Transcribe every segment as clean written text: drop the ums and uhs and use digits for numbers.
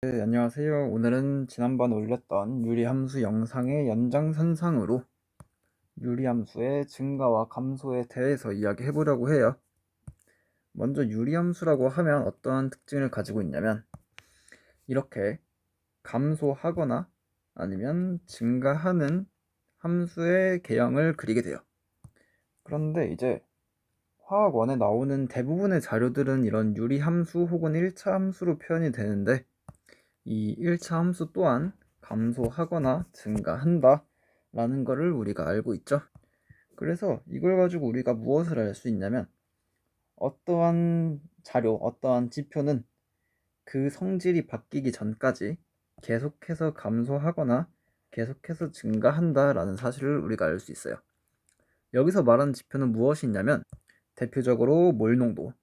네, 안녕하세요. 오늘은 지난번 올렸던 유리함수 영상의 연장선상으로 유리함수의 증가와 감소에 대해서 이야기해 보려고 해요. 먼저 유리함수라고 하면 어떠한 특징을 가지고 있냐면 이렇게 감소하거나 아니면 증가하는 함수의 개형을 그리게 돼요. 그런데 이제 화학원에 나오는 대부분의 자료들은 이런 유리함수 혹은 1차 함수로 표현이 되는데 이 1차 함수 또한 감소하거나 증가한다 라는 것을 우리가 알고 있죠. 그래서 이걸 가지고 우리가 무엇을 알 수 있냐면 어떠한 자료, 어떠한 지표는 그 성질이 바뀌기 전까지 계속해서 감소하거나 계속해서 증가한다 라는 사실을 우리가 알 수 있어요. 여기서 말하는 지표는 무엇이 있냐면 대표적으로 몰농도는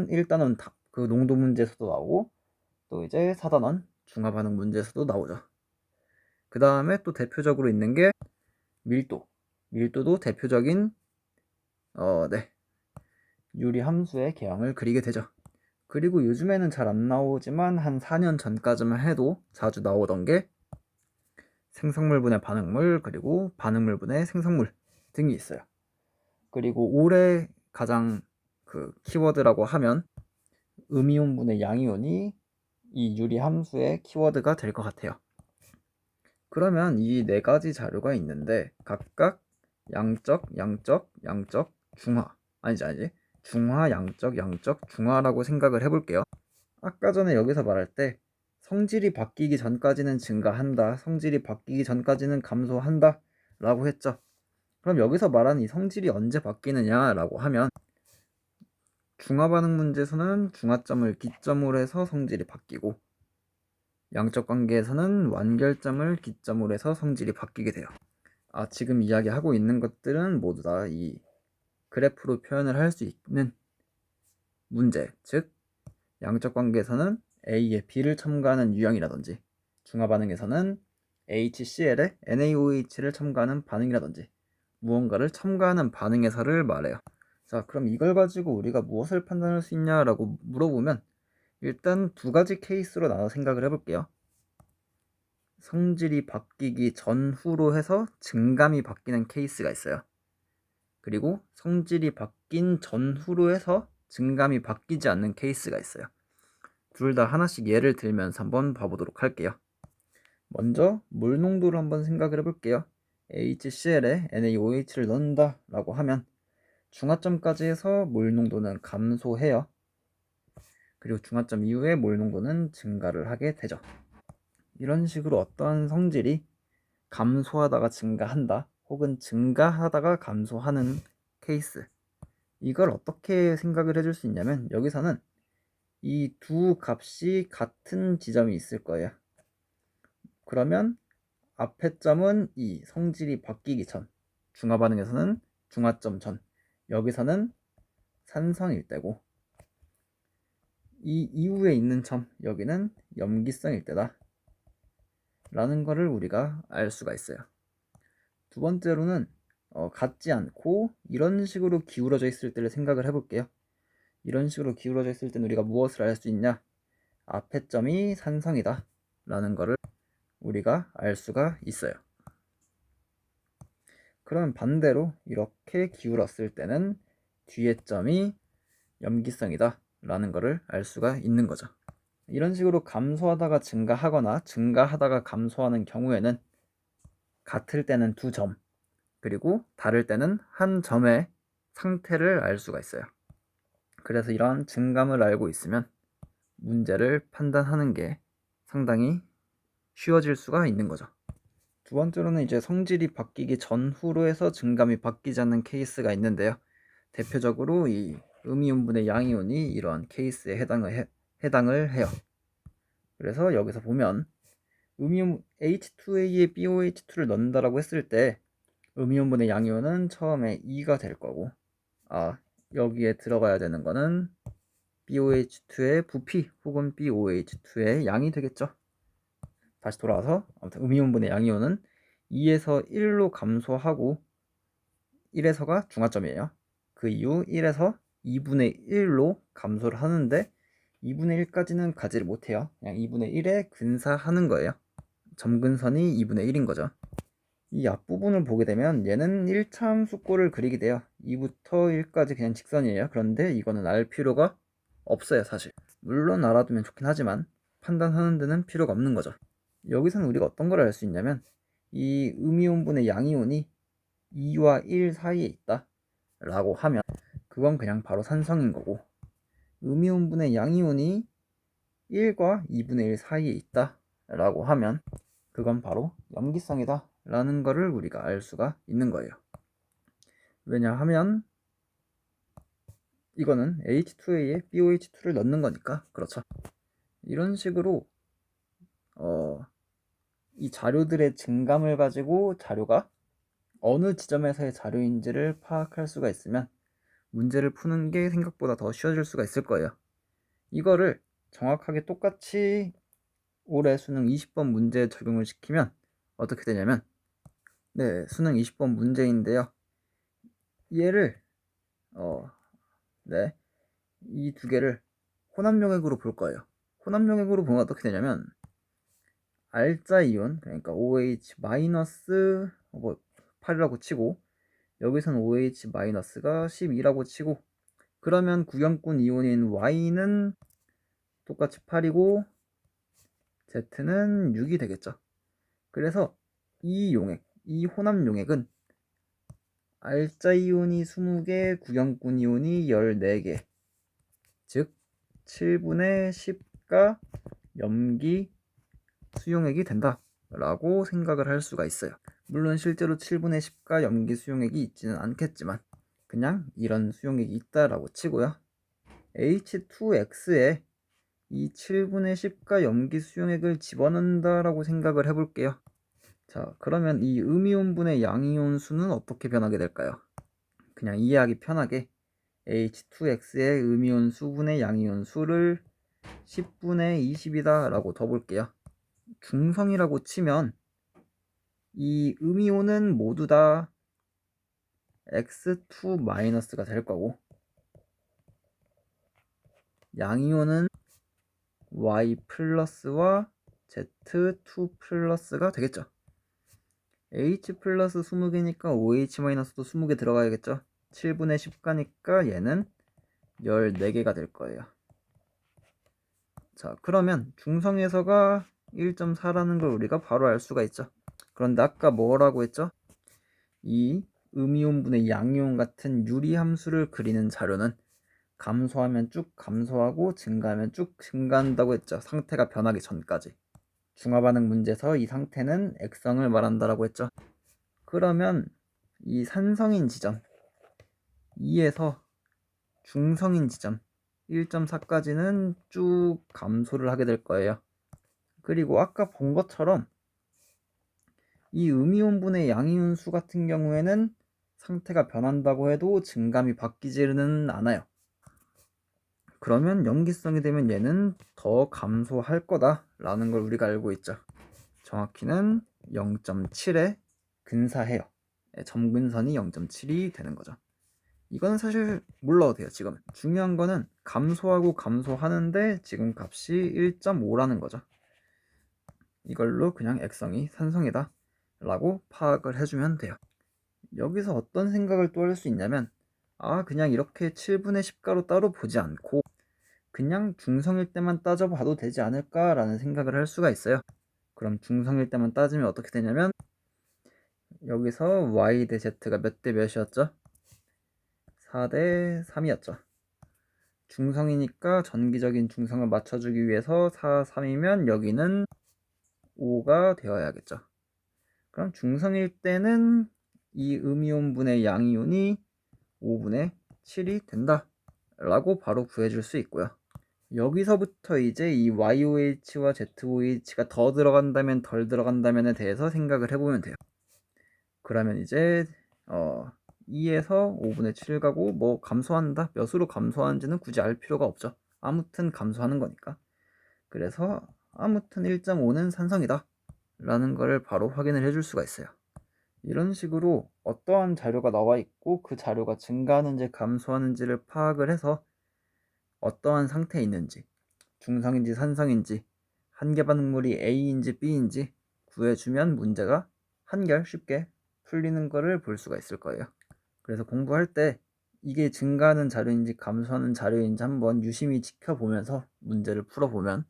1단원 그 농도 문제에서도 나오고 또 이제 4단원 중화반응 문제에서도 나오죠. 그 다음에 또 대표적으로 있는 게 밀도도 대표적인 유리 함수의 개형을 그리게 되죠. 그리고 요즘에는 잘 안 나오지만 한 4년 전까지만 해도 자주 나오던 게 생성물분의 반응물 그리고 반응물분의 생성물 등이 있어요. 그리고 올해 가장 그 키워드라고 하면 음이온분의 양이온이 이 유리 함수의 키워드가 될 것 같아요. 그러면 이 네 가지 자료가 있는데 각각 양적, 중화 중화, 양적, 중화라고 생각을 해볼게요. 아까 전에 여기서 말할 때 성질이 바뀌기 전까지는 증가한다, 성질이 바뀌기 전까지는 감소한다 라고 했죠. 그럼 여기서 말하는 이 성질이 언제 바뀌느냐 라고 하면 중화반응 문제에서는 중화점을 기점으로 해서 성질이 바뀌고 양적 관계에서는 완결점을 기점으로 해서 성질이 바뀌게 돼요. 지금 이야기하고 있는 것들은 모두 다 이 그래프로 표현을 할 수 있는 문제, 즉 양적 관계에서는 A에 B를 첨가하는 유형이라든지 중화 반응에서는 HCl에 NaOH를 첨가하는 반응이라든지 무언가를 첨가하는 반응해서를 말해요. 자, 그럼 이걸 가지고 우리가 무엇을 판단할 수 있냐라고 물어보면 일단 두 가지 케이스로 나눠 생각을 해볼게요. 성질이 바뀌기 전후로 해서 증감이 바뀌는 케이스가 있어요. 그리고 성질이 바뀐 전후로 해서 증감이 바뀌지 않는 케이스가 있어요. 둘 다 하나씩 예를 들면서 한번 봐보도록 할게요. 먼저 물 농도를 한번 생각을 해볼게요. HCl에 NaOH를 넣는다 라고 하면 중화점까지 해서 물 농도는 감소해요. 그리고 중화점 이후에 물 농도는 증가를 하게 되죠. 이런 식으로 어떠한 성질이 감소하다가 증가한다 혹은 증가하다가 감소하는 케이스, 이걸 어떻게 생각을 해줄 수 있냐면 여기서는 이 두 값이 같은 지점이 있을 거예요. 그러면 앞에 점은 이 성질이 바뀌기 전, 중화 반응에서는 중화점 전, 여기서는 산성일 때고 이 이후에 있는 점, 여기는 염기성일 때다 라는 거를 우리가 알 수가 있어요. 두 번째로는 같지 않고 이런 식으로 기울어져 있을 때를 생각을 해볼게요. 이런 식으로 기울어져 있을 때는 우리가 무엇을 알 수 있냐? 앞에 점이 산성이다 라는 거를 우리가 알 수가 있어요. 그러면 반대로 이렇게 기울었을 때는 뒤에 점이 염기성이다 라는 거를 알 수가 있는 거죠. 이런 식으로 감소하다가 증가하거나 증가하다가 감소하는 경우에는 같을 때는 두 점, 그리고 다를 때는 한 점의 상태를 알 수가 있어요. 그래서 이런 증감을 알고 있으면 문제를 판단하는 게 상당히 쉬워질 수가 있는 거죠. 두 번째로는 이제 성질이 바뀌기 전후로 해서 증감이 바뀌지 않는 케이스가 있는데요. 대표적으로 이 음이온분의 양이온이 이러한 케이스에 해당을 해요. 그래서 여기서 보면 음이온 H2A에 BOH2를 넣는다라고 했을 때 음이온분의 양이온은 처음에 2가 될 거고 여기에 들어가야 되는 거는 BOH2의 부피 혹은 BOH2의 양이 되겠죠. 다시 돌아와서 아무튼 음이온분의 양이온은 2에서 1로 감소하고 1에서가 중화점이에요. 그 이후 1에서 2분의 1로 감소를 하는데 2분의 1까지는 가지를 못해요. 그냥 2분의 1에 근사하는 거예요. 점근선이 2분의 1인 거죠. 이 앞부분을 보게 되면 얘는 1차 함수꼴을 그리게 돼요. 2부터 1까지 그냥 직선이에요. 그런데 이거는 알 필요가 없어요, 사실. 물론 알아두면 좋긴 하지만 판단하는 데는 필요가 없는 거죠. 여기서는 우리가 어떤 걸 알 수 있냐면 이 음이온분의 양이온이 2와 1 사이에 있다 라고 하면 그건 그냥 바로 산성인 거고, 음이온분의 양이온이 1과 2분의 1 사이에 있다 라고 하면 그건 바로 염기성이다 라는 거를 우리가 알 수가 있는 거예요. 왜냐하면 이거는 H2A에 BOH2를 넣는 거니까. 그렇죠. 이런 식으로 이 자료들의 증감을 가지고 자료가 어느 지점에서의 자료인지를 파악할 수가 있으면 문제를 푸는 게 생각보다 더 쉬워질 수가 있을 거예요. 이거를 정확하게 똑같이 올해 수능 20번 문제에 적용을 시키면 어떻게 되냐면, 네, 수능 20번 문제인데요. 얘를 네, 이 두 개를 혼합용액으로 볼 거예요. 혼합용액으로 보면 어떻게 되냐면 알자 이온, 그러니까 OH 마이너스 8이라고 치고 여기서는 OH-가 12라고 치고, 그러면 구경꾼 이온인 Y는 똑같이 8이고 Z는 6이 되겠죠. 그래서 이 용액, 이 혼합 용액은 알자 이온이 20개, 구경꾼 이온이 14개, 즉 7분의 10가 염기 수용액이 된다 라고 생각을 할 수가 있어요. 물론 실제로 7분의 10가 염기 수용액이 있지는 않겠지만 그냥 이런 수용액이 있다라고 치고요. H2X에 이 7분의 10가 염기 수용액을 집어넣는다라고 생각을 해볼게요. 자, 그러면 이 음이온분의 양이온 수는 어떻게 변하게 될까요? 그냥 이해하기 편하게 H2X의 음이온 수분의 양이온 수를 10분의 20이다 라고 더 볼게요. 중성이라고 치면 이 음이온은 모두 다 X2-가 될 거고, 양이온은 Y 플러스와 Z2 플러스가 되겠죠. H 플러스 20개니까 OH 마이너스도 20개 들어가야겠죠. 7분의 10가니까 얘는 14개가 될 거예요. 자, 그러면 중성에서가 1.4라는 걸 우리가 바로 알 수가 있죠. 그런데 아까 뭐라고 했죠? 이 음이온분의 양이온 같은 유리함수를 그리는 자료는 감소하면 쭉 감소하고 증가하면 쭉 증가한다고 했죠. 상태가 변하기 전까지. 중화반응 문제에서 이 상태는 액성을 말한다라고 했죠. 그러면 이 산성인 지점 2에서 중성인 지점 1.4까지는 쭉 감소를 하게 될 거예요. 그리고 아까 본 것처럼 이 음이온분의 양이온 수 같은 경우에는 상태가 변한다고 해도 증감이 바뀌지는 않아요. 그러면 염기성이 되면 얘는 더 감소할 거다 라는 걸 우리가 알고 있죠. 정확히는 0.7에 근사해요. 점근선이 0.7이 되는 거죠. 이건 사실 몰라도 돼요. 지금 중요한 거는 감소하고 감소하는데 지금 값이 1.5라는 거죠. 이걸로 그냥 액성이 산성이다 라고 파악을 해주면 돼요. 여기서 어떤 생각을 또 할 수 있냐면, 그냥 이렇게 7분의 10가로 따로 보지 않고 그냥 중성일 때만 따져봐도 되지 않을까 라는 생각을 할 수가 있어요. 그럼 중성일 때만 따지면 어떻게 되냐면 여기서 Y 대 Z가 몇 대 몇이었죠? 4대 3이었죠. 중성이니까 전기적인 중성을 맞춰주기 위해서 4, 3이면 여기는 5가 되어야겠죠. 그럼 중성일 때는 이 음이온분의 양이온이 5분의 7이 된다 라고 바로 구해줄 수 있고요. 여기서부터 이제 이 YOH와 ZOH가 더 들어간다면 덜 들어간다면에 대해서 생각을 해보면 돼요. 그러면 이제 2에서 5분의 7 가고 뭐 감소한다, 몇으로 감소하는지는 굳이 알 필요가 없죠. 아무튼 감소하는 거니까. 그래서 아무튼 1.5는 산성이다 라는 걸 바로 확인을 해줄 수가 있어요. 이런 식으로 어떠한 자료가 나와 있고 그 자료가 증가하는지 감소하는지를 파악을 해서 어떠한 상태에 있는지, 중성인지 산성인지 한계반응물이 A인지 B인지 구해주면 문제가 한결 쉽게 풀리는 거를 볼 수가 있을 거예요. 그래서 공부할 때 이게 증가하는 자료인지 감소하는 자료인지 한번 유심히 지켜보면서 문제를 풀어보면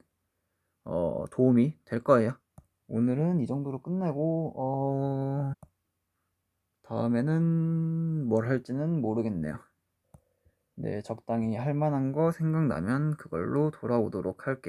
도움이 될 거예요. 오늘은 이 정도로 끝내고 다음에는 뭘 할지는 모르겠네요. 네, 적당히 할 만한 거 생각나면 그걸로 돌아오도록 할게요.